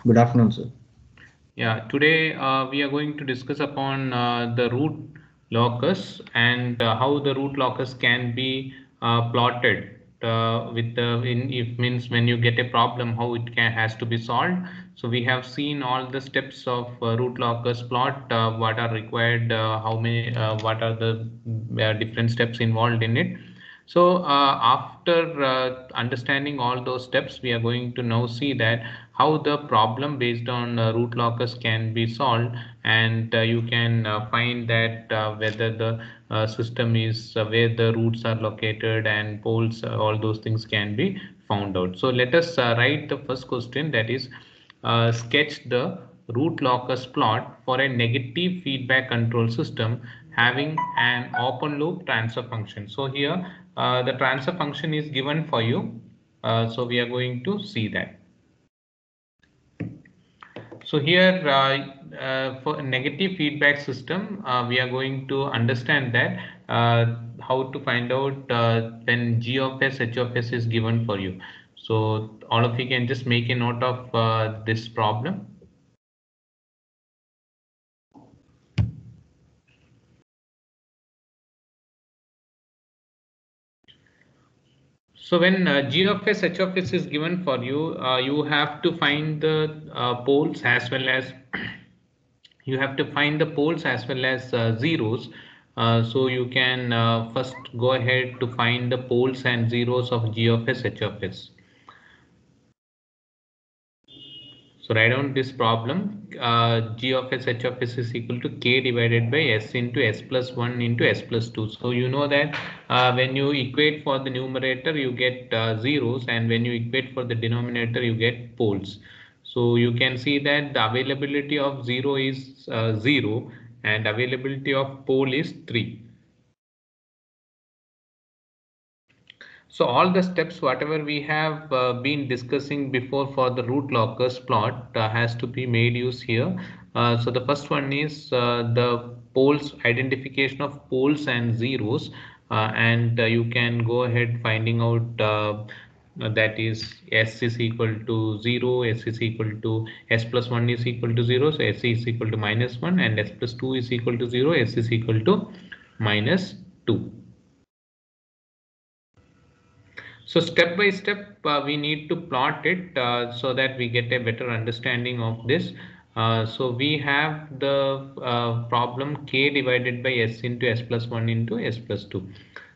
Good afternoon, sir. Yeah, today we are going to discuss upon the root locus and how the root locus can be plotted with the in if means when you get a problem how it can has to be solved. So we have seen all the steps of root locus plot, what are required, how many, what are the different steps involved in it. So after understanding all those steps, we are going to now see that how the problem based on root locus can be solved, and you can find that whether the system is where the roots are located and poles, all those things can be found out. So let us write the first question, that is sketch the root locus plot for a negative feedback control system having an open loop transfer function. So here the transfer function is given for you. So we are going to see that. So here for a negative feedback system, we are going to understand that how to find out when g of s, h of s is given for you. So all of you can just make a note of this problem. So when g of s, h of s is given for you, you have to find the poles as well as you have to find the poles as well as zeros. So you can first go ahead to find the poles and zeros of g of s, h of s. So write down this problem. G of s, h of s is equal to k divided by s into s plus 1 into s plus 2. So you know that when you equate for the numerator, you get zeros, and when you equate for the denominator, you get poles. So you can see that the availability of 0 is 0 and availability of pole is 3. So all the steps, whatever we have been discussing before for the root locus plot has to be made use here. So the first one is the poles, identification of poles and zeros, and you can go ahead finding out that is s is equal to 0, s is equal to s plus 1 is equal to 0, so s is equal to minus 1, and s plus 2 is equal to 0, s is equal to minus 2. So step by step, we need to plot it so that we get a better understanding of this. So we have the problem k divided by s into s plus 1 into s plus 2.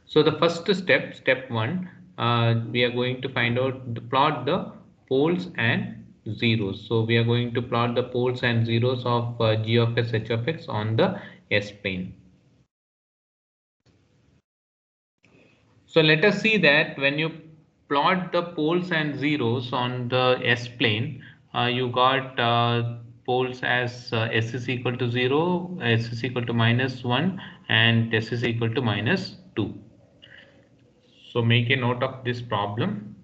So the first step, step 1, we are going to find out, plot the poles and zeros. So we are going to plot the poles and zeros of g of s, h of x on the s plane. So let us see that when you plot the poles and zeros on the S plane, you got poles as S is equal to 0, S is equal to minus 1, and S is equal to minus 2. So make a note of this problem.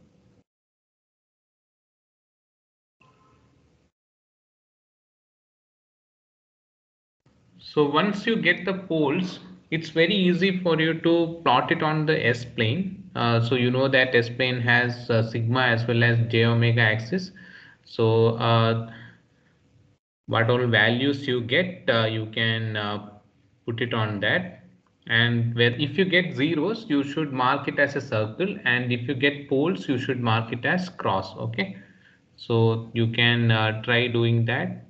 So once you get the poles, it's very easy for you to plot it on the S plane. So you know that S plane has sigma as well as j omega axis. So what all values you get, you can put it on that. And where if you get zeros, you should mark it as a circle, and if you get poles, you should mark it as cross. Okay, so you can try doing that.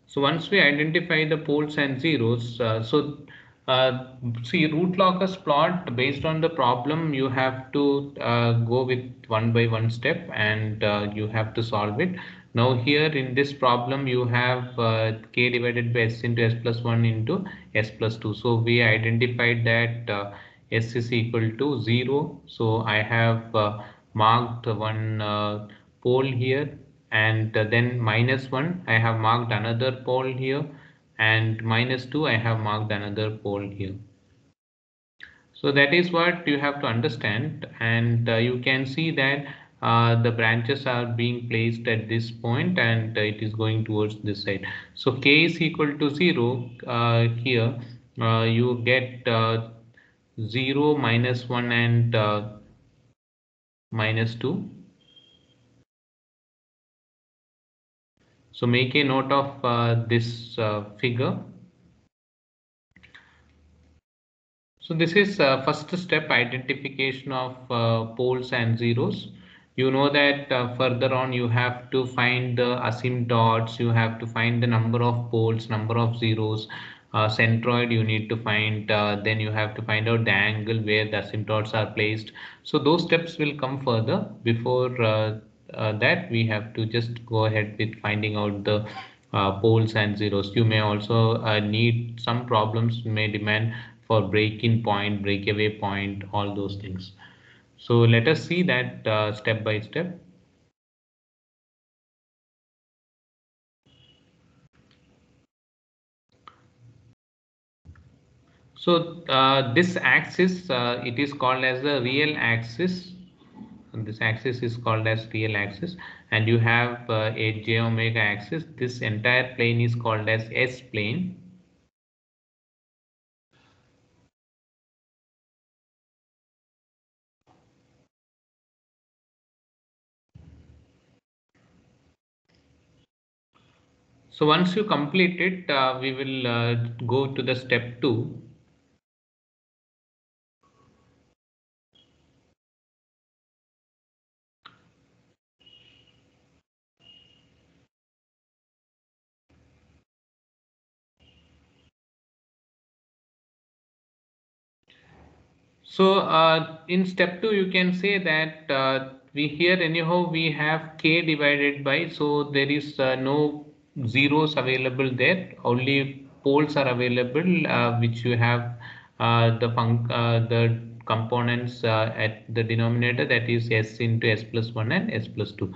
So once we identify the poles and zeros, see root locus plot based on the problem, you have to go with one by one step, and you have to solve it. Now here in this problem, you have k divided by s into s plus 1 into s plus 2. So we identified that s is equal to 0. So I have marked one pole here, and then -1 I have marked another pole here, and -2 I have marked another pole here. So that is what you have to understand, and you can see that the branches are being placed at this point, and it is going towards this side. So k is equal to 0 here. You get 0, -1, and -2. So make a note of this figure. So this is first step, identification of poles and zeros. You know that further on you have to find the asymptotes, you have to find the number of poles, number of zeros, centroid you need to find, then you have to find out the angle where the asymptotes are placed. So those steps will come further. Before that we have to just go ahead with finding out the poles and zeros. You may also need some problems may demand for break-in point, breakaway point, all those things. So let us see that step by step. So this axis, it is called as the real axis. And this axis is called as real axis, and you have a j omega axis. This entire plane is called as S plane. So once you complete it, we will go to the step 2. So in step 2, you can say that we here anyhow we have k divided by, so there is no zeros available there, only poles are available, which you have the components at the denominator, that is s into s plus 1 and s plus 2.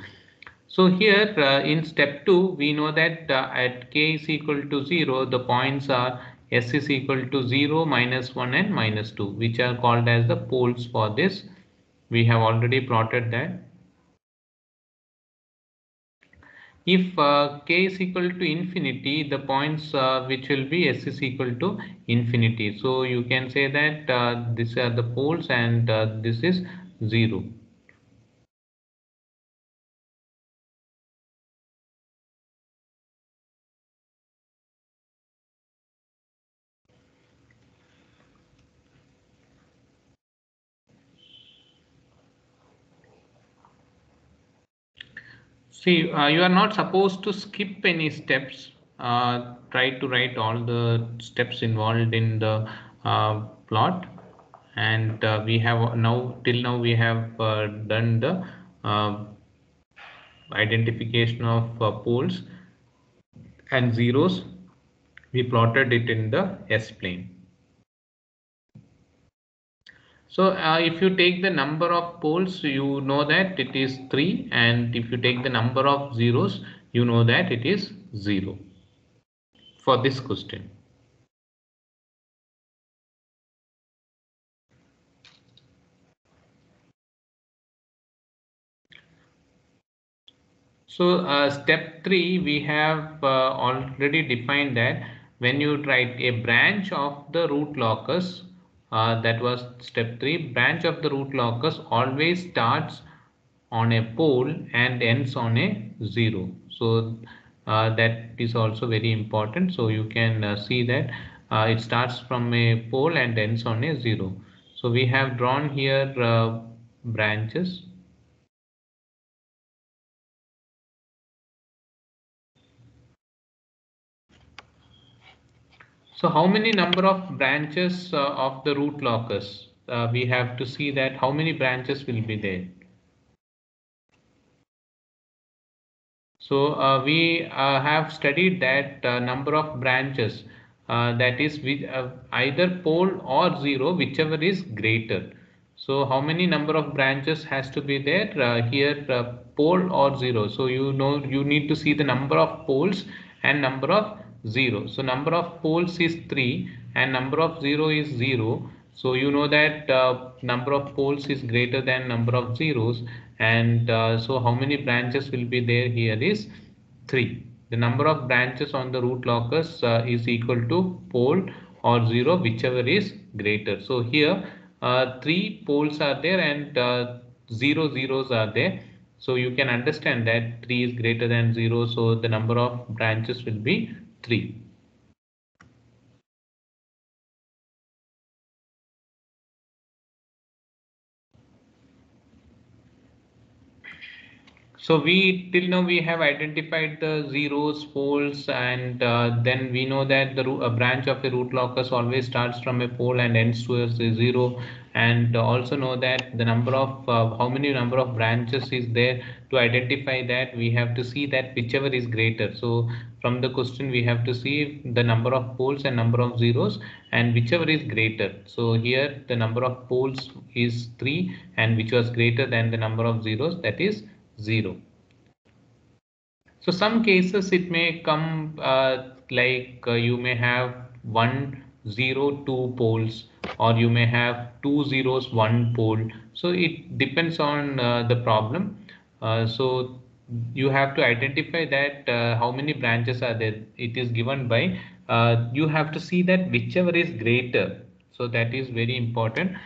So here in step 2, we know that at k is equal to 0, the points are s is equal to 0, -1 and -2, which are called as the poles for this. We have already plotted that. If k is equal to infinity, the points which will be s is equal to infinity. So you can say that these are the poles, and this is 0. See, you are not supposed to skip any steps. Try to write all the steps involved in the plot. And we have now, till now, we have done the uh, identification of poles and zeros. We plotted it in the S plane. So if you take the number of poles, you know that it is 3, and if you take the number of zeros, you know that it is 0 for this question. So step 3, we have already defined that when you write a branch of the root locus, that was step 3, branch of the root locus always starts on a pole and ends on a 0. So that is also very important. So you can see that it starts from a pole and ends on a 0. So we have drawn here branches. So how many number of branches of the root locus? We have to see that how many branches will be there. So we have studied that number of branches, that is with either pole or 0, whichever is greater. So how many number of branches has to be there? Here pole or zero. So you know you need to see the number of poles and number of zero. So number of poles is 3 and number of zero is 0. So you know that number of poles is greater than number of zeros, and so how many branches will be there here is 3. The number of branches on the root locus is equal to pole or 0, whichever is greater. So here 3 poles are there and 0 zeros are there. So you can understand that 3 is greater than 0. So the number of branches will be 3. So we till now we have identified the zeros, poles, and then we know that a branch of a root locus always starts from a pole and ends towards a zero, and also know that the number of how many number of branches is there. To identify that, we have to see that whichever is greater. So from the question we have to see the number of poles and number of zeros, and whichever is greater. So here the number of poles is 3, and which was greater than the number of zeros, that is 0. So some cases it may come like you may have 1 0 2 poles, or you may have 2 zeros 1 pole. So it depends on the problem. So you have to identify that how many branches are there. It is given by you have to see that whichever is greater. So that is very important.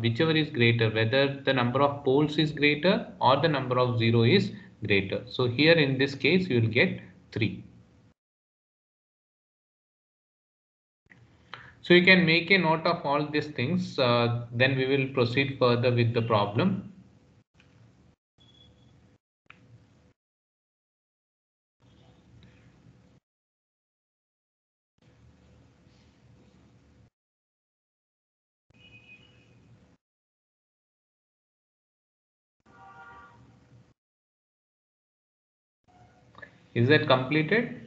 Whichever is greater, whether the number of poles is greater or the number of zero is greater. So here in this case you will get 3. So you can make a note of all these things, then we will proceed further with the problem. Is that completed?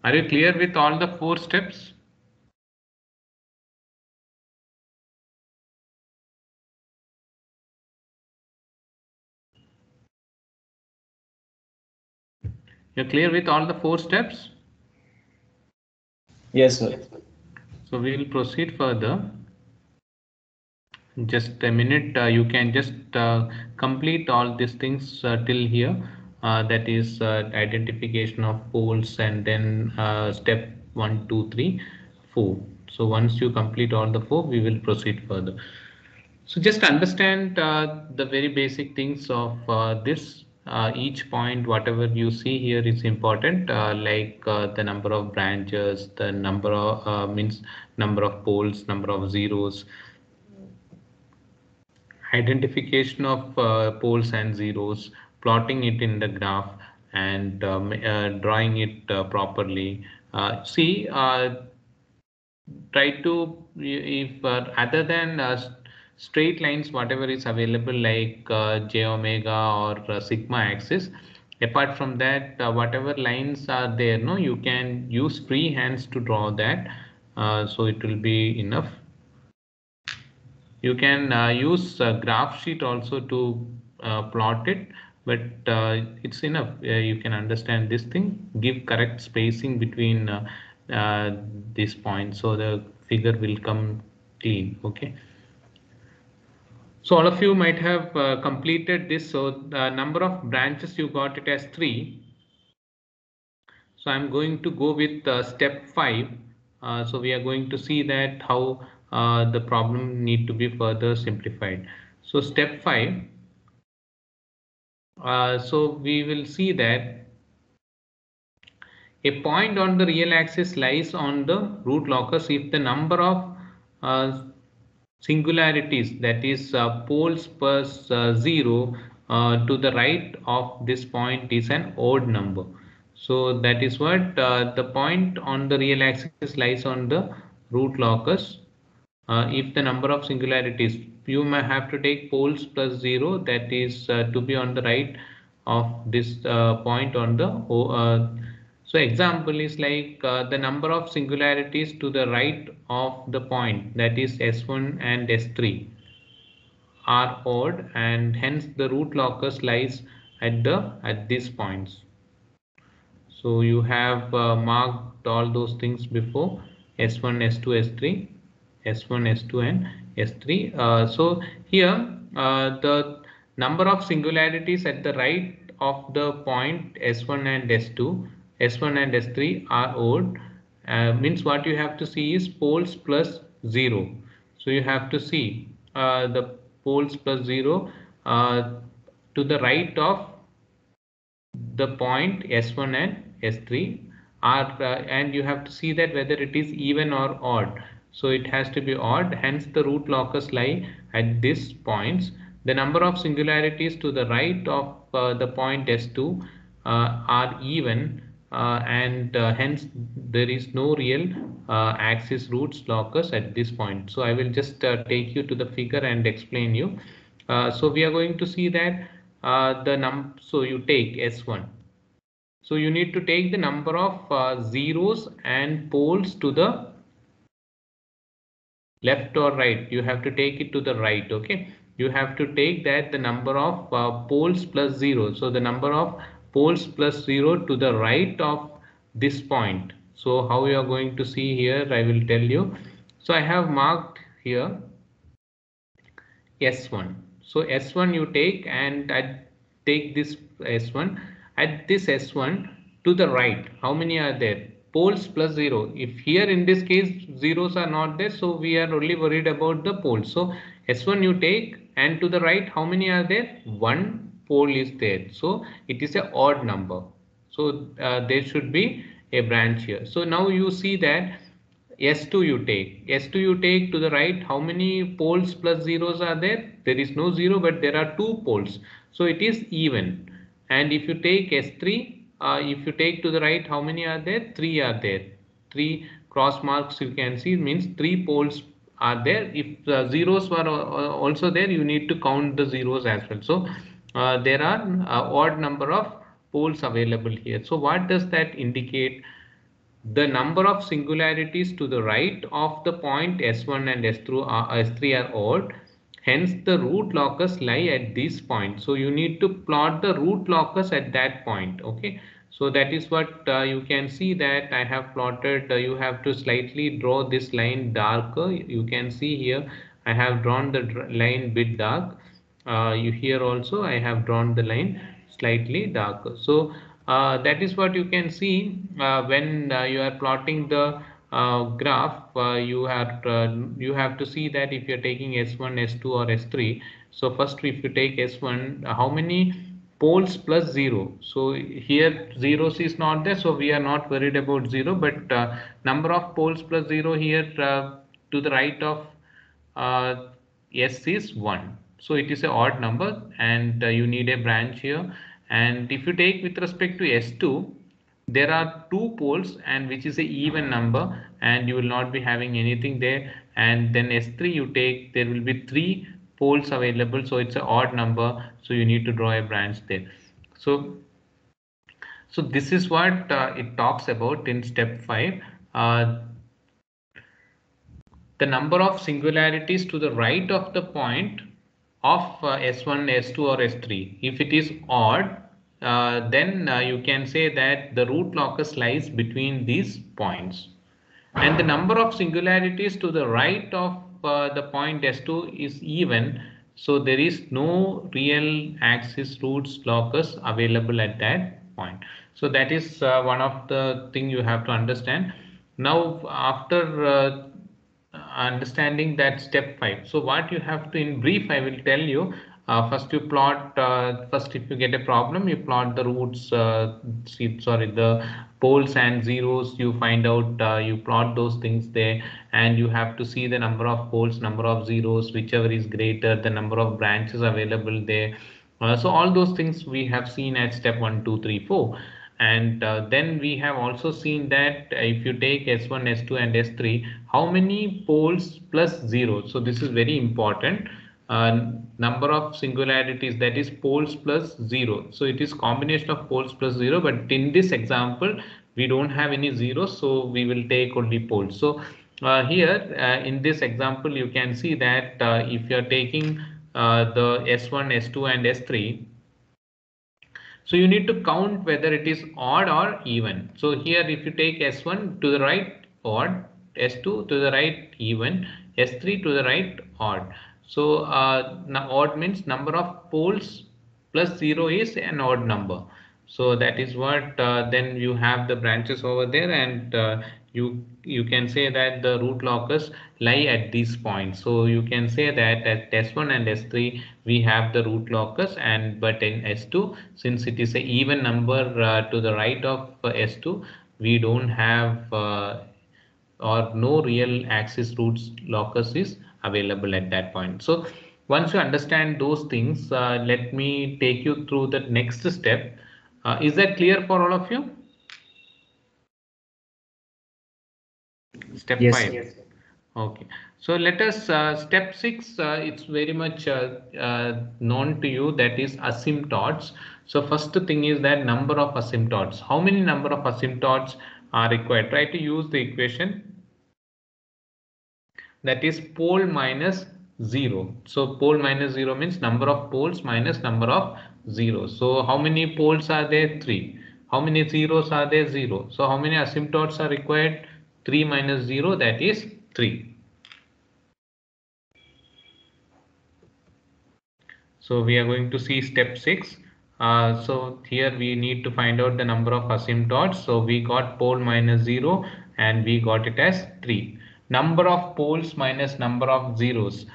Are you clear with all the 4 steps? You're clear with all the 4 steps? Yes, sir. So we will proceed further. Just a minute, you can just complete all these things till here. That is identification of poles, and then step 1 2 3 4. So once you complete all the 4, we will proceed further. So just understand the very basic things of this. Each point, whatever you see here, is important. Like the number of branches, the number of means number of poles, number of zeros, identification of poles and zeros, plotting it in the graph, and drawing it properly. See, try to, if other than straight lines, whatever is available like j omega or sigma axis, apart from that, whatever lines are there, no, you can use free hands to draw that. So it will be enough. You can use graph sheet also to plot it, but it's enough. You can understand this thing. Give correct spacing between these points, so the figure will come clean. Okay. So all of you might have completed this. So the number of branches you got it as 3. So I'm going to go with step 5. So we are going to see that how the problem need to be further simplified. So step 5. So we will see that a point on the real axis lies on the root locus if the number of uh, singularities, that is poles per 0 to the right of this point, is an odd number. So that is what the point on the real axis lies on the root locus. If the number of singularities, you may have to take poles plus 0, that is to be on the right of this point on the so example is like the number of singularities to the right of the point, that is S1 and S3, are odd, and hence the root locus lies at these points. So you have marked all those things before: S1, S2, S3, S1, S2, and S3. So here the number of singularities at the right of the point S1 and S2, S1 and S3 are odd. Means what you have to see is poles plus 0. So you have to see the poles plus 0 uh, to the right of the point S1 and S3 are and you have to see that whether it is even or odd. So it has to be odd, hence the root locus lie at these points. The number of singularities to the right of the point S2 are even, and hence there is no real axis roots locus at this point. So I will just take you to the figure and explain you. So we are going to see that so you take S1. So you need to take the number of zeros and poles to the left or right. You have to take it to the right. Okay, you have to take that the number of poles plus 0. So the number of poles plus 0 to the right of this point. So how you are going to see here, I will tell you. So I have marked here S1. So S1 you take, and I take this S1. At this S1 to the right, how many are there? Poles plus 0. If here in this case zeros are not there, so we are only worried about the poles. So S1 you take, and to the right how many are there? One pole is there. So it is a odd number. So there should be a branch here. So now you see that S2 you take. S2 you take to the right. How many poles plus zeros are there? There is no zero, but there are two poles. So it is even. And if you take S3, if you take to the right, how many are there? Three are there. Three cross marks you can see means three poles are there. If zeros were also there, you need to count the zeros as well. So there are odd number of poles available here. So what does that indicate? The number of singularities to the right of the point S1 and S3 are odd. Hence, the root locus lie at this point. So you need to plot the root locus at that point. Okay. So that is what you can see that I have plotted. You have to slightly draw this line darker. You can see here I have drawn the line bit dark. You here also I have drawn the line slightly darker. So that is what you can see when you are plotting the graph. You have to see that if you are taking S1, S2, or S3. So first, if you take S1, how many poles plus 0? So here zeros is not there, so we are not worried about 0. But number of poles plus 0 here to the right of S is 1. So it is a odd number, and you need a branch here. And if you take with respect to S2, there are two poles, and which is a even number, and you will not be having anything there. And then S3 you take, there will be three poles available, so it's an odd number, so you need to draw a branch there. So this is what it talks about in step 5. The number of singularities to the right of the point of S1, S2, or S3. If it is odd, then you can say that the root locus lies between these points. And the number of singularities to the right of the point S2 is even, so there is no real axis roots locus available at that point. So that is one of the thing you have to understand. Now after understanding that step 5, so what you have to, in brief I will tell you. First you plot, first if you get a problem, you plot the roots, the poles and zeros, you find out, you plot those things there, and you have to see the number of poles, number of zeros, whichever is greater, the number of branches available there. So all those things we have seen at step 1, 2, 3, 4. And then we have also seen that if you take S1, S2, and S3, how many poles plus 0? So this is very important. number of singularities, that is poles plus 0. So it is combination of poles plus 0, but in this example we don't have any zeros, so we will take only poles. So here in this example you can see that if you are taking the S1, S2 and S3, so you need to count whether it is odd or even. So here if you take S1 to the right odd, S2 to the right even, S3 to the right odd. So now odd means number of poles plus 0 is an odd number. So that is what then you have the branches over there, and you can say that the root locus lie at these points. So you can say that at S1 and S3 we have the root locus, and but in S2, since it is a even number to the right of S2, we don't have or no real axis roots locus is available at that point. So once you understand those things, let me take you through the next step. Is that clear for all of you? Step Yes, 5. sir. Yes. Okay. So let us step 6. It's very much known to you, that is asymptotes. So first thing is that number of asymptotes. How many number of asymptotes are required? Try to use the equation, that is pole minus 0. So pole minus 0 means number of poles minus number of zeros. So how many poles are there? 3. How many zeros are there? 0. So how many asymptotes are required? 3 minus 0, that is 3. So we are going to see step 6. So here we need to find out the number of asymptotes. So we got pole minus 0 and we got it as 3. Number of poles minus number of zeros.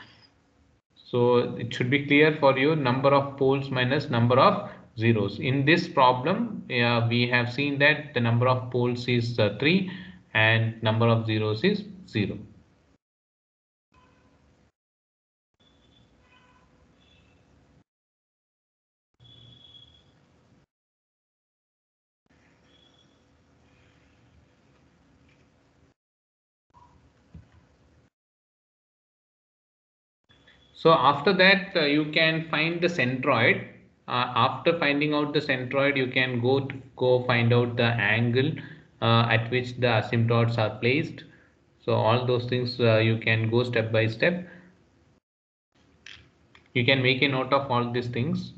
So it should be clear for you, number of poles minus number of zeros. In this problem, we have seen that the number of poles is 3 and number of zeros is 0. So after that, you can find the centroid. After finding out the centroid, you can go find out the angle at which the asymptotes are placed. So all those things you can go step by step. You can make a note of all these things.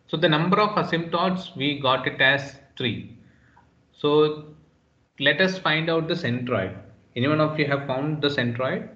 So the number of asymptotes, we got it as 3. So let us find out the centroid. Anyone of you have found the centroid?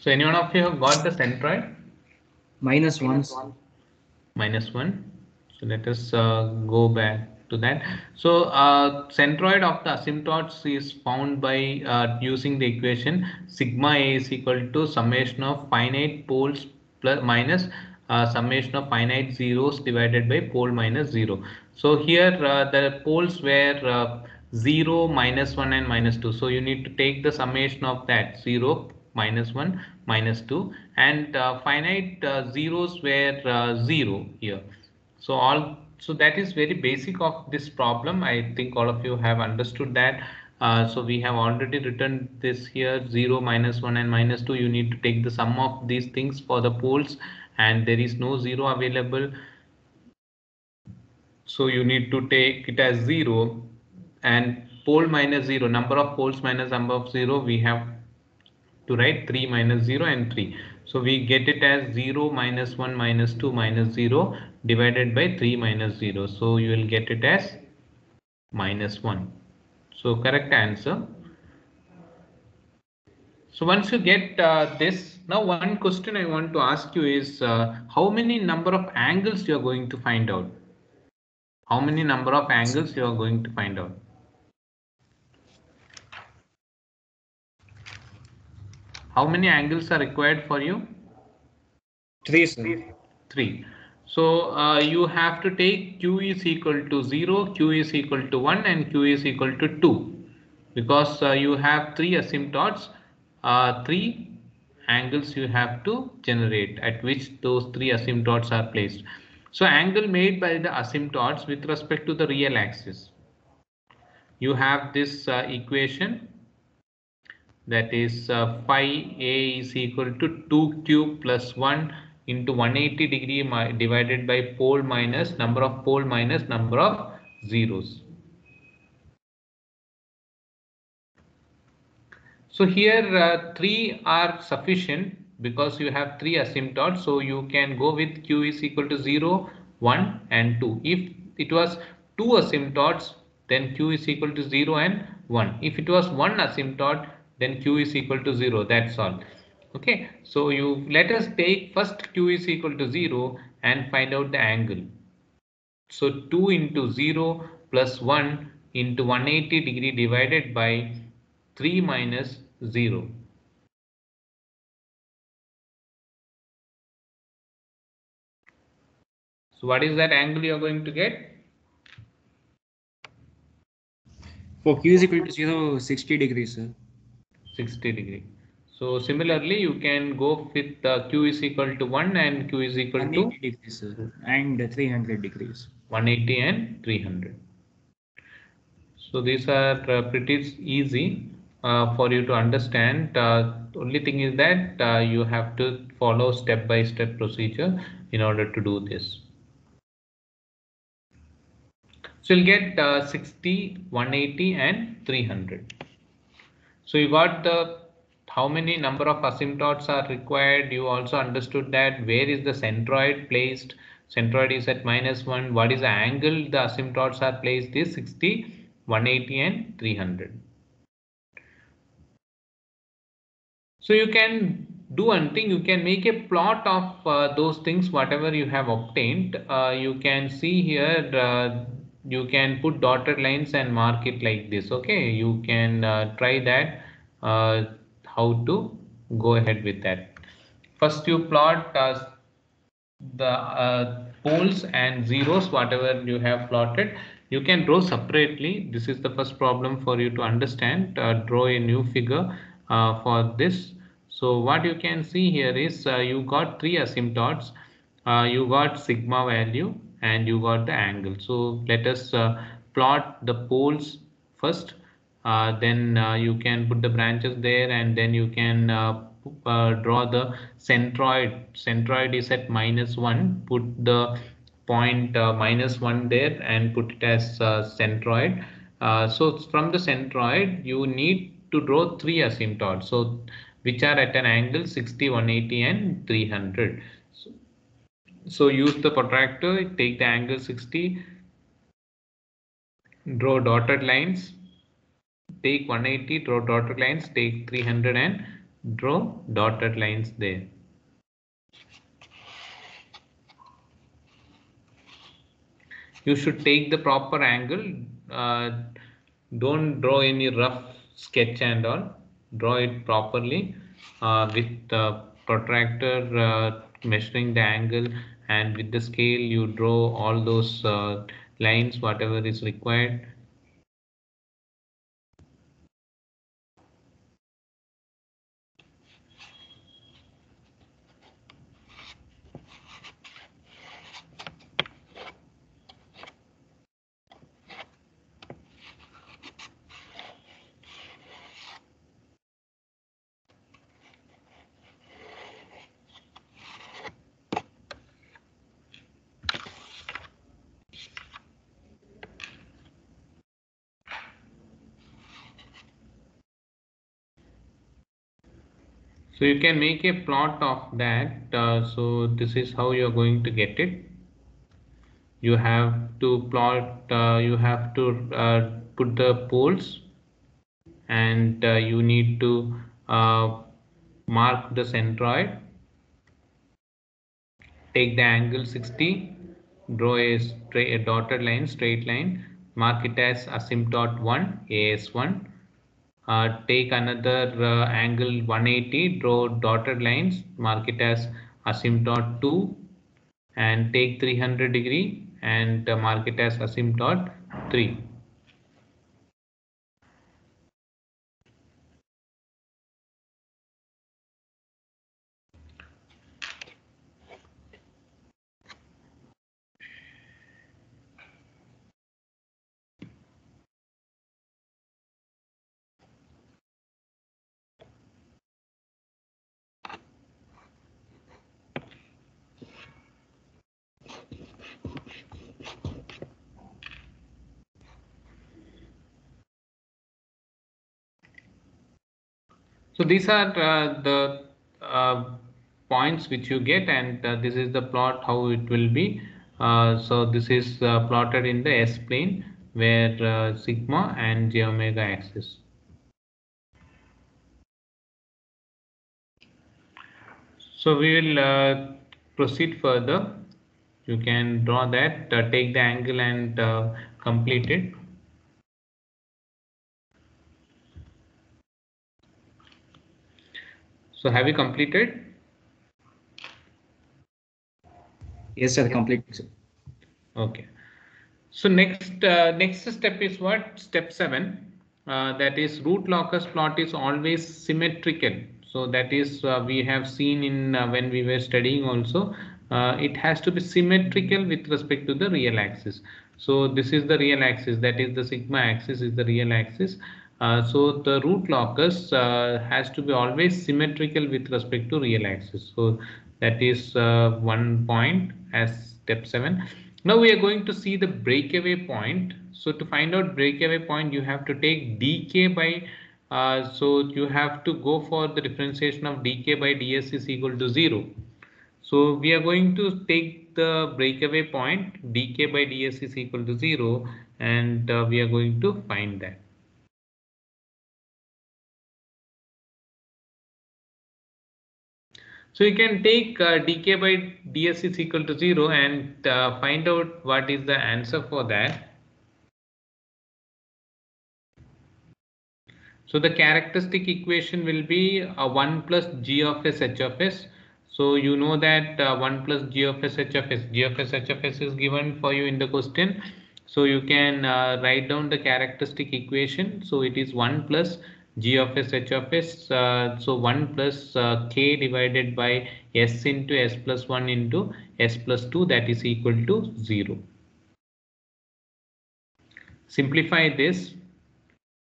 So anyone of you have got the centroid? Minus ones. Minus 1. So let us go back to that. So centroid of the asymptotes is found by using the equation sigma a is equal to summation of finite poles plus minus summation of finite zeros divided by pole minus 0. So here the poles were 0, minus 1 and minus 2. So you need to take the summation of that 0, minus 1, minus 2, and finite zeros were 0 here. So that is very basic of this problem. I think all of you have understood that. So we have already written this here, 0, minus 1 and minus 2. You need to take the sum of these things for the poles, and there is no 0 available. So you need to take it as 0, and pole minus 0, number of poles minus number of 0, we have to write 3 minus 0 and 3. So we get it as 0 minus 1 minus 2 minus 0 divided by 3 minus 0. So you will get it as minus 1. So correct answer. So once you get this, now one question I want to ask you is how many number of angles you are going to find out? How many number of angles you are going to find out? How many angles are required for you? 3, sir. 3. So you have to take q is equal to 0, q is equal to 1 and q is equal to 2 because you have 3 asymptotes, 3 angles you have to generate at which those 3 asymptotes are placed. So angle made by the asymptotes with respect to the real axis. You have this equation, that is phi a is equal to 2q plus 1 into 180 degree divided by pole minus number of zeros. So here 3 are sufficient because you have 3 asymptotes, so you can go with q is equal to 0, 1 and 2. If it was 2 asymptotes, then q is equal to 0 and 1. If it was 1 asymptote, then q is equal to 0. That's all. Okay, so you let us take first q is equal to 0 and find out the angle. So 2 into 0 plus 1 into 180 degree divided by 3 minus 0. So what is that angle you are going to get? For q is equal to 0, 60 degrees, sir. 60 degree. So similarly, you can go with q is equal to 1 and q is equal to 180 degrees, sir. And 300 degrees. 180 and 300. So these are pretty easy for you to understand. Only thing is that you have to follow step-by-step procedure in order to do this. So you'll get 60, 180 and 300. So you got the how many number of asymptotes are required. You also understood that where is the centroid placed. Centroid is at -1. What is the angle the asymptotes are placed is 60, 180 and 300. So you can do one thing, you can make a plot of those things whatever you have obtained. You can see here you can put dotted lines and mark it like this. Okay, you can try that how to go ahead with that. First you plot the poles and zeros whatever you have plotted. You can draw separately. This is the first problem for you to understand. Draw a new figure for this. So what you can see here is you got 3 asymptotes, you got sigma value and you got the angle. So let us plot the poles first, then you can put the branches there and then you can draw the centroid. Centroid is at -1. Put the point -1 there and put it as centroid. So from the centroid you need to draw 3 asymptotes, so which are at an angle 60, 180 and 300. So use the protractor, take the angle 60, draw dotted lines, take 180, draw dotted lines, take 300 and draw dotted lines there. You should take the proper angle. Don't draw any rough sketch and all. Draw it properly with the protractor measuring the angle, and with the scale you draw all those lines whatever is required. So you can make a plot of that. So this is how you are going to get it. You have to plot, you have to put the poles, and you need to mark the centroid, take the angle 60, draw a dotted line, straight line, mark it as asymptote 1, AS1. Take another angle 180, draw dotted lines, mark it as asymptote 2, and take 300 degree and mark it as asymptote 3. So these are the points which you get, and this is the plot how it will be. So this is plotted in the S plane where sigma and j omega axis. So we will proceed further. You can draw that, take the angle and complete it. So have you completed? Yes, sir. Complete, sir. Okay. So next step is what? Step 7. That is root locus plot is always symmetrical. So that is we have seen in when we were studying also. It has to be symmetrical with respect to the real axis. So this is the real axis. That is the sigma axis is the real axis. So the root locus has to be always symmetrical with respect to real axis. So that is one point as step 7. Now we are going to see the breakaway point. So to find out breakaway point, you have to take dk by, so you have to go for the differentiation of dk by ds is equal to 0. So we are going to take the breakaway point, dk by ds is equal to 0, and we are going to find that. So you can take dk by ds is equal to 0 and find out what is the answer for that. So the characteristic equation will be 1 plus g of s h of s. So you know that 1 plus g of s h of s, g of s h of s is given for you in the question. So you can write down the characteristic equation. So it is 1 plus g of s h of s. So 1 plus k divided by s into s plus 1 into s plus 2, that is equal to 0. Simplify this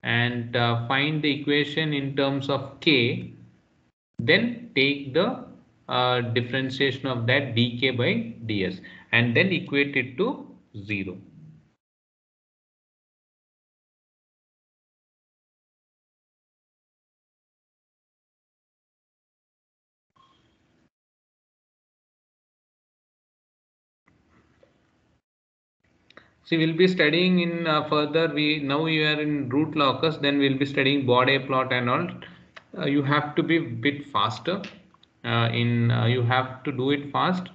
and find the equation in terms of k, then take the differentiation of that dk by ds and then equate it to 0. See, we'll be studying in further. Now we are in root locus. Then we'll be studying Bode plot and all. You have to be a bit faster. You have to do it fast,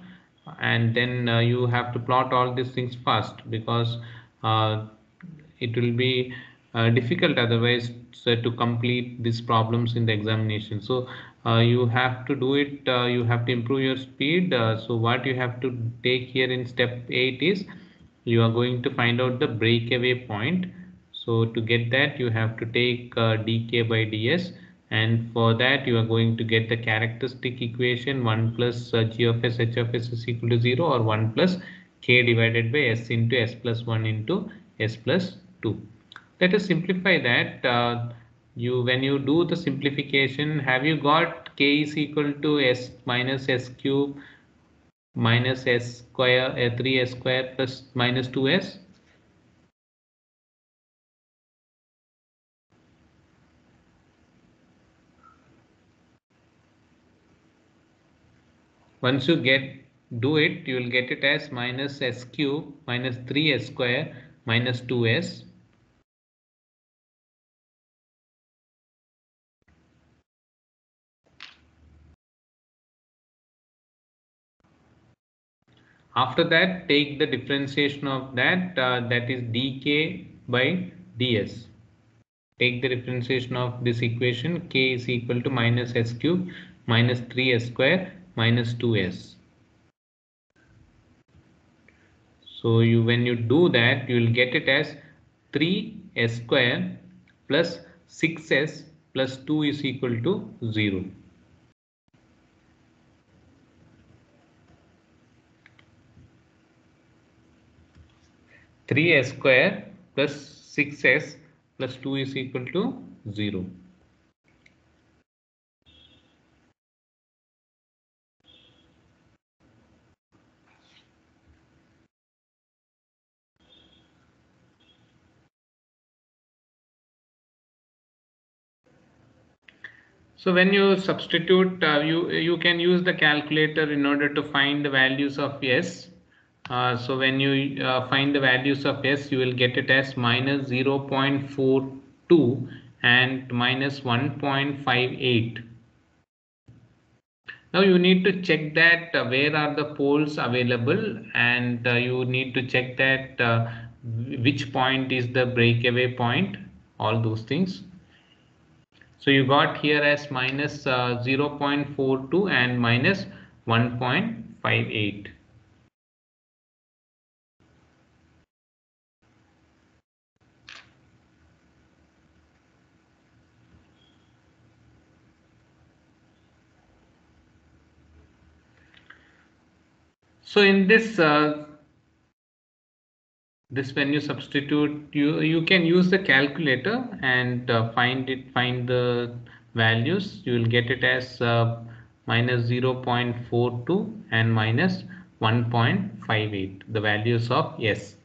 and then you have to plot all these things fast because uh, it will be difficult otherwise to complete these problems in the examination. So you have to do it. You have to improve your speed. So what you have to take here in step 8 is you are going to find out the breakaway point. So to get that you have to take dk by ds, and for that you are going to get the characteristic equation 1 plus g of s h of s is equal to 0, or 1 plus k divided by s into s plus 1 into s plus 2. Let us simplify that. You when you do the simplification, have you got k is equal to s minus s cube minus s square 3s square plus minus 2s? Once you do it, you will get it as minus s cube minus 3s square minus 2s. After that, take the differentiation of that, that is dk by ds. Take the differentiation of this equation, k is equal to minus s cube minus 3s square minus 2s. So when you do that, you will get it as 3s square plus 6s plus 2 is equal to 0. 3s square plus 6s plus 2 is equal to 0. So when you substitute, you can use the calculator in order to find the values of s. So when you find the values of s, you will get it as minus 0.42 and minus 1.58. Now you need to check that where are the poles available, and you need to check that which point is the breakaway point, all those things. So you got here as minus 0.42 and minus 1.58. So in this when you substitute, you can use the calculator and find the values. You will get it as minus 0.42 and minus 1.58, the values of s.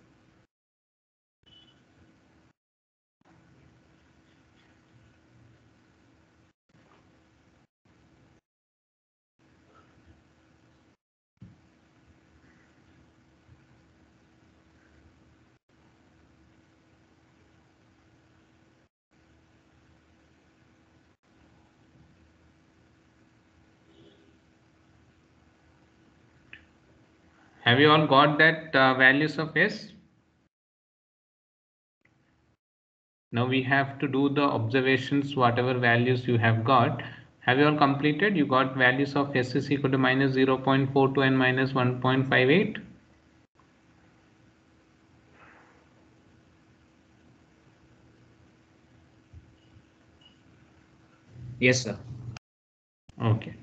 Have you all got that values of s? Now we have to do the observations, whatever values you have got. Have you all completed? You got values of s is equal to minus 0.42 and minus 1.58. Yes, sir. Okay.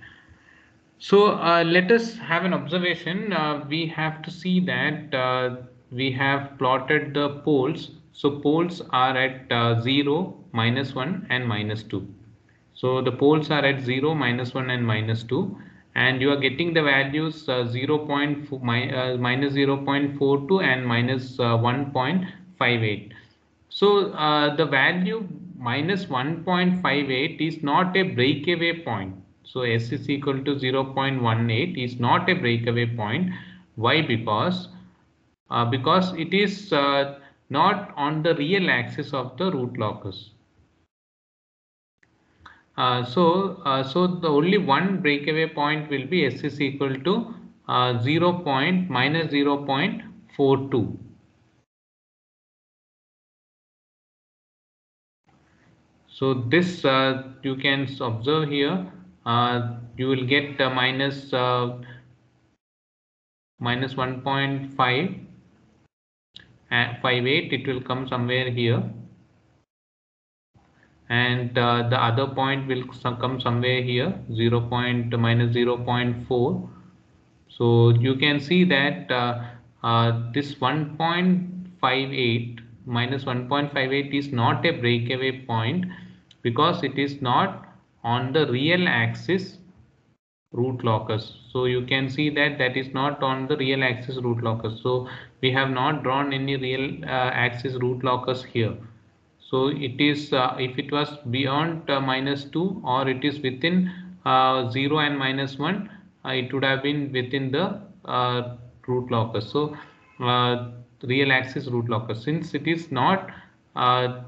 So let us have an observation. We have to see that we have plotted the poles. So poles are at 0, minus 1 and minus 2. So the poles are at 0, minus 1 and minus 2, and you are getting the values minus 0.42 and minus 1.58. So the value minus 1.58 is not a breakaway point. So s is equal to 0.18 is not a breakaway point. Why? Because it is not on the real axis of the root locus. So the only one breakaway point will be s is equal to 0.42. So this you can observe here. You will get minus 1.5 and 58. It will come somewhere here, and the other point will come somewhere here, minus 0.4. So you can see that this 1.58 minus 1.58 is not a breakaway point because it is not on the real axis root locus. So you can see that that is not on the real axis root locus. So we have not drawn any real axis root locus here. So it is if it was beyond minus 2 or it is within 0 and minus 1, it would have been within the root locus. So real axis root locus, since it is not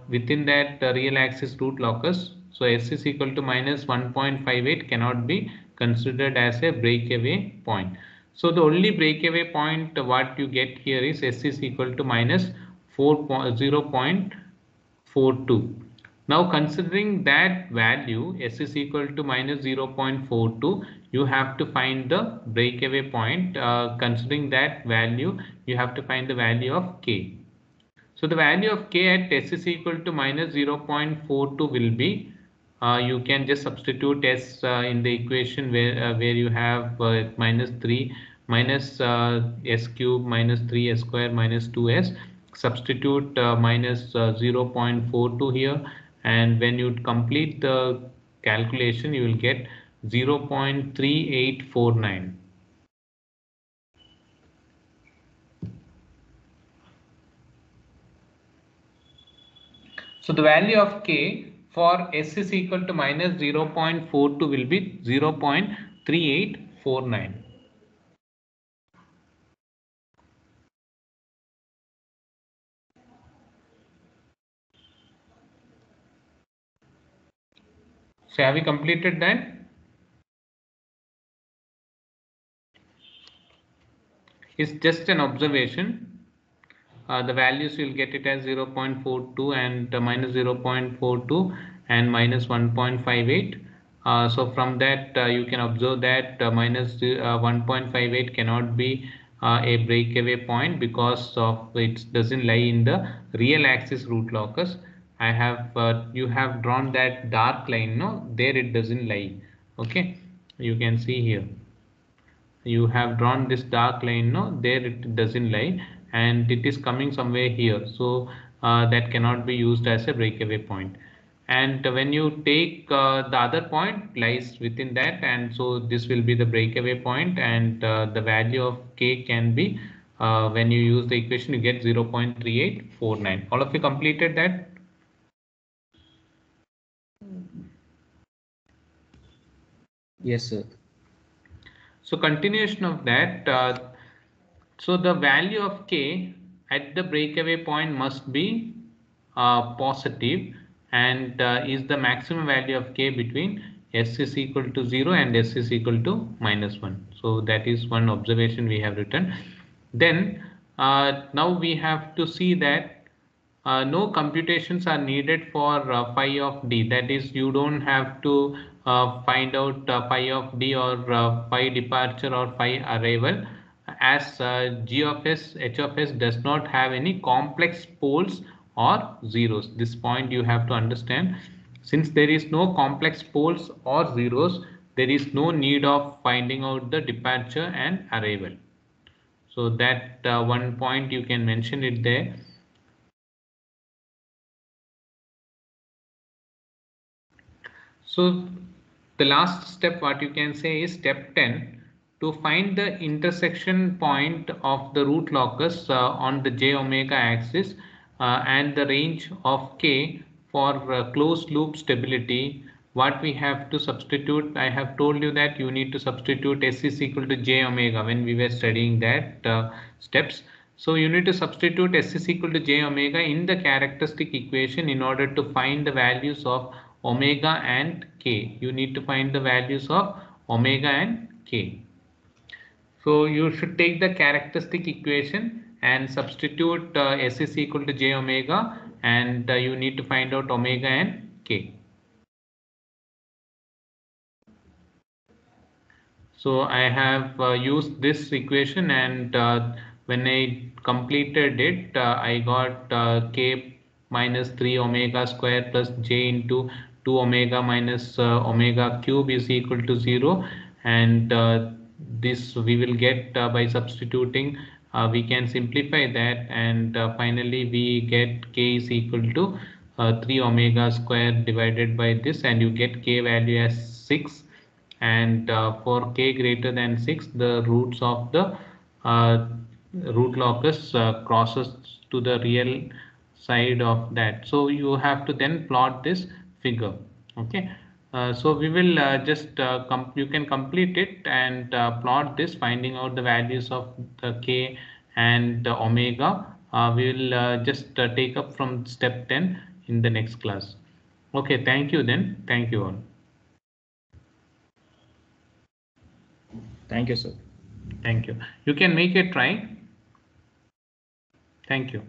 within that real axis root locus, so s is equal to minus 1.58 cannot be considered as a breakaway point. So the only breakaway point what you get here is s is equal to minus 0.42. Now considering that value s is equal to minus 0.42, you have to find the breakaway point. Considering that value, you have to find the value of k. So the value of k at s is equal to minus 0.42 will be, you can just substitute s in the equation where you have minus 3 minus s cube minus 3s square minus 2s. Substitute minus 0.42 here, and when you complete the calculation, you will get 0.3849. So the value of k for s is equal to minus 0.42 will be 0.3849. So have we completed that? It's just an observation. The values you'll get it as 0.42 and minus 0.42 and minus 1.58. So from that you can observe that minus 1.58 cannot be a breakaway point because of it doesn't lie in the real axis root locus. I have you have drawn that dark line, no, there it doesn't lie. Okay, you can see here you have drawn this dark line, no, there it doesn't lie, and it is coming somewhere here, so that cannot be used as a breakaway point. And when you take the other point lies within that, and so this will be the breakaway point, and the value of k can be when you use the equation you get 0.3849. All of you completed that? Yes, sir. So continuation of that, so the value of k at the breakaway point must be positive, and is the maximum value of k between s is equal to 0 and s is equal to minus 1. So that is one observation we have written. Then now we have to see that no computations are needed for phi of d. That is, you don't have to find out phi of d or phi departure or phi arrival, as g of s, h of s does not have any complex poles or zeros. This point you have to understand. Since there is no complex poles or zeros, there is no need of finding out the departure and arrival. So that one point you can mention it there. So the last step what you can say is step 10, to find the intersection point of the root locus on the j omega axis and the range of k for closed loop stability. What we have to substitute, I have told you that you need to substitute s is equal to j omega when we were studying that steps. So you need to substitute s is equal to j omega in the characteristic equation in order to find the values of omega and k. You need to find the values of omega and k. So you should take the characteristic equation and substitute s is equal to j omega, and you need to find out omega and k. So I have used this equation, and when I completed it, I got k minus 3 omega square plus j into 2 omega minus omega cube is equal to 0. And this we will get by substituting. We can simplify that, and finally we get k is equal to 3 omega square divided by this, and you get k value as 6. And for k greater than 6, the roots of the uh, root locus crosses to the real side of that. So you have to then plot this figure. Okay, So we will you can complete it and plot this, finding out the values of the k and omega. We will just take up from step 10 in the next class. Okay, thank you then. Thank you all. Thank you, sir. Thank you. You can make a try. Thank you.